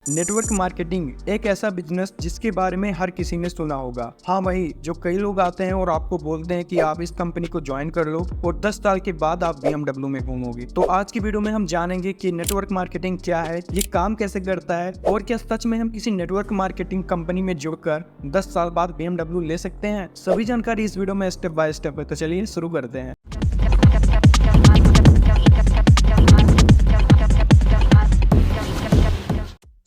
Network marketing एक ऐसा business जिसके बारे में हर किसी ने सुना होगा। हाँ वही जो कई लोग आते हैं और आपको बोलते हैं कि आप इस कंपनी को ज्वाइन कर लो और 10 साल के बाद आप BMW में घूमोगे। तो आज की वीडियो में हम जानेंगे कि नेटवर्क मार्केटिंग क्या है, ये काम कैसे करता है और क्या सच में हम किसी नेटवर्क मार्केटिंग कंपनी में जुड़कर 10 साल बाद BMW ले सकते हैं। सभी जानकारी इस वीडियो में स्टेप बाय स्टेप है, तो चलिए शुरू करते हैं।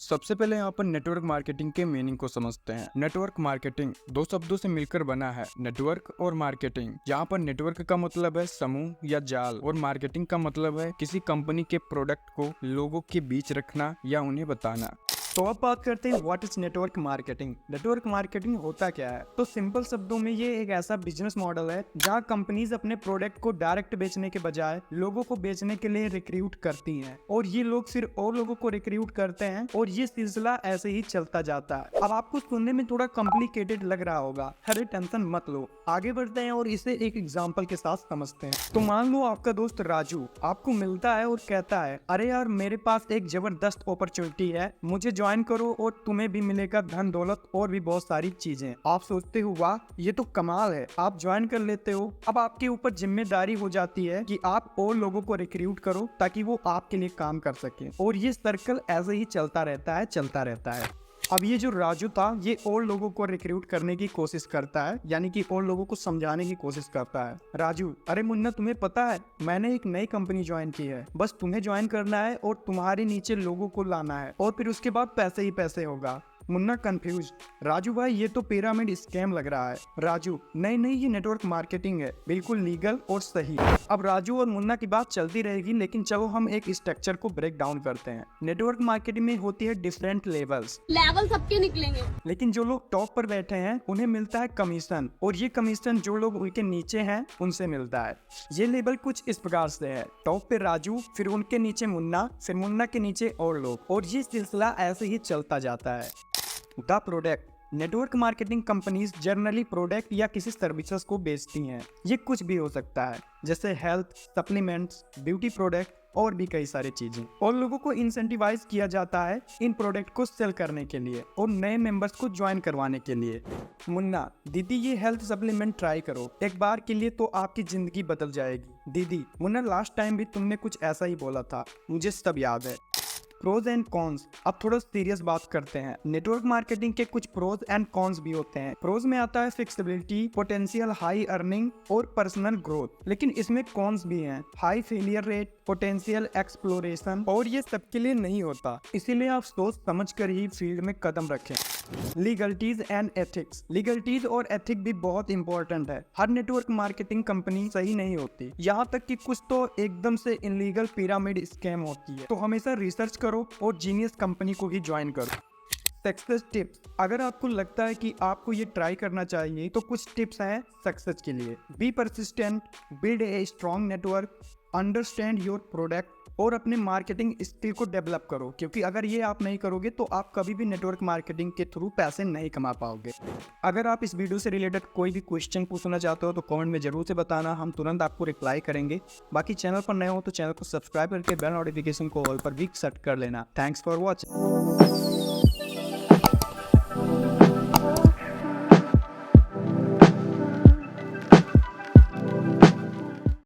सबसे पहले यहाँ पर नेटवर्क मार्केटिंग के मीनिंग को समझते हैं। नेटवर्क मार्केटिंग दो शब्दों से मिलकर बना है, नेटवर्क और मार्केटिंग। जहाँ पर नेटवर्क का मतलब है समूह या जाल और मार्केटिंग का मतलब है किसी कंपनी के प्रोडक्ट को लोगों के बीच रखना या उन्हें बताना। तो अब बात करते हैं what is network marketing. Network marketing होता क्या है? तो सिंपल शब्दों में ये एक ऐसा बिजनेस मॉडल है जहां कंपनीज अपने प्रोडक्ट को डायरेक्ट बेचने के बजाय लोगों को बेचने के लिए रिक्रूट करती हैं और ये लोग फिर और लोगों को रिक्रूट करते हैं और ये सिलसिला ऐसे ही चलता जाता है। अब आपको सुनने में थोड़ा कॉम्प्लिकेटेड लग रहा होगा, अरे टेंशन मत लो, आगे बढ़ते हैं और इसे एक एग्जाम्पल के साथ समझते हैं। तो मान लो आपका दोस्त राजू आपको मिलता है और कहता है, अरे यार मेरे पास एक जबरदस्त अपॉर्चुनिटी है, मुझे ज्वाइन करो और तुम्हें भी मिलेगा धन दौलत और भी बहुत सारी चीजें। आप सोचते हो वाह ये तो कमाल है, आप ज्वाइन कर लेते हो। अब आपके ऊपर जिम्मेदारी हो जाती है कि आप और लोगों को रिक्रूट करो ताकि वो आपके लिए काम कर सके और ये सर्कल ऐसे ही चलता रहता है। अब ये जो राजू था ये और लोगों को रिक्रूट करने की कोशिश करता है, यानी कि और लोगों को समझाने की कोशिश करता है। राजू, अरे मुन्ना तुम्हें पता है मैंने एक नई कंपनी ज्वाइन की है, बस तुम्हें ज्वाइन करना है और तुम्हारे नीचे लोगों को लाना है और फिर उसके बाद पैसे ही पैसे होगा। मुन्ना कंफ्यूज, राजू भाई ये तो पिरामिड स्कैम लग रहा है। राजू, नहीं ये नेटवर्क मार्केटिंग है, बिल्कुल लीगल और सही। अब राजू और मुन्ना की बात चलती रहेगी, लेकिन चलो हम एक स्ट्रक्चर को ब्रेक डाउन करते हैं। नेटवर्क मार्केटिंग में होती है डिफरेंट लेवल सबके निकलेंगे, लेकिन जो लोग टॉप पर बैठे हैं उन्हें मिलता है कमीशन और ये कमीशन जो लोग उनके नीचे हैं उनसे मिलता है। ये लेवल कुछ इस प्रकार से है, टॉप पे राजू, फिर उनके नीचे मुन्ना, फिर मुन्ना के नीचे और लोग, और ये सिलसिला ऐसे ही चलता जाता है। The product, network marketing companies generally product या किसी सर्विसेज को बेचती हैं। ये कुछ भी हो सकता है जैसे हेल्थ सप्लीमेंट्स, ब्यूटी प्रोडक्ट और भी कई सारी चीजें, और लोगों को इंसेंटिवाइज किया जाता है इन प्रोडक्ट को सेल करने के लिए और नए मेंबर्स को ज्वाइन करवाने के लिए। मुन्ना, दीदी ये हेल्थ सप्लीमेंट ट्राई करो, एक बार के लिए तो आपकी जिंदगी बदल जाएगी। दीदी, मुन्ना लास्ट टाइम भी तुमने कुछ ऐसा ही बोला था, मुझे सब याद है। प्रोज एंड कॉन्स, अब थोड़ा सीरियस बात करते हैं। नेटवर्क मार्केटिंग के कुछ प्रोज एंड कॉन्स भी होते हैं। प्रोज में आता है फिक्सिबिलिटी, पोटेंशियल हाई अर्निंग और पर्सनल ग्रोथ, लेकिन इसमें कॉन्स भी हैं, high failure rate, potential exploration, और ये सबके लिए नहीं होता, इसीलिए आप सोच समझ कर ही फील्ड में कदम रखें। लीगलिटीज एंड एथिक्स, लीगलिटीज और एथिक भी बहुत इंपॉर्टेंट है। हर नेटवर्क मार्केटिंग कंपनी सही नहीं होती, यहाँ तक कि कुछ तो एकदम से इनलीगल पिरामिड स्कैम होती है। तो हमेशा रिसर्च करो और जीनियस कंपनी को ही ज्वाइन करो। सक्सेस टिप्स, अगर आपको लगता है कि आपको ये ट्राई करना चाहिए तो कुछ टिप्स हैं सक्सेस के लिए। Be persistent, build a strong network, understand your product और अपने मार्केटिंग स्किल को डेवलप करो, क्योंकि अगर ये आप नहीं करोगे तो आप कभी भी नेटवर्क मार्केटिंग के थ्रू पैसे नहीं कमा पाओगे। अगर आप इस वीडियो से रिलेटेड कोई भी क्वेश्चन पूछना चाहते हो तो कमेंट में जरूर से बताना, हम तुरंत आपको रिप्लाई करेंगे। बाकी चैनल पर नए हो तो चैनल को सब्सक्राइब करके बेल नोटिफिकेशन को ऑल पर भी सेट कर लेना। Thanks for watching.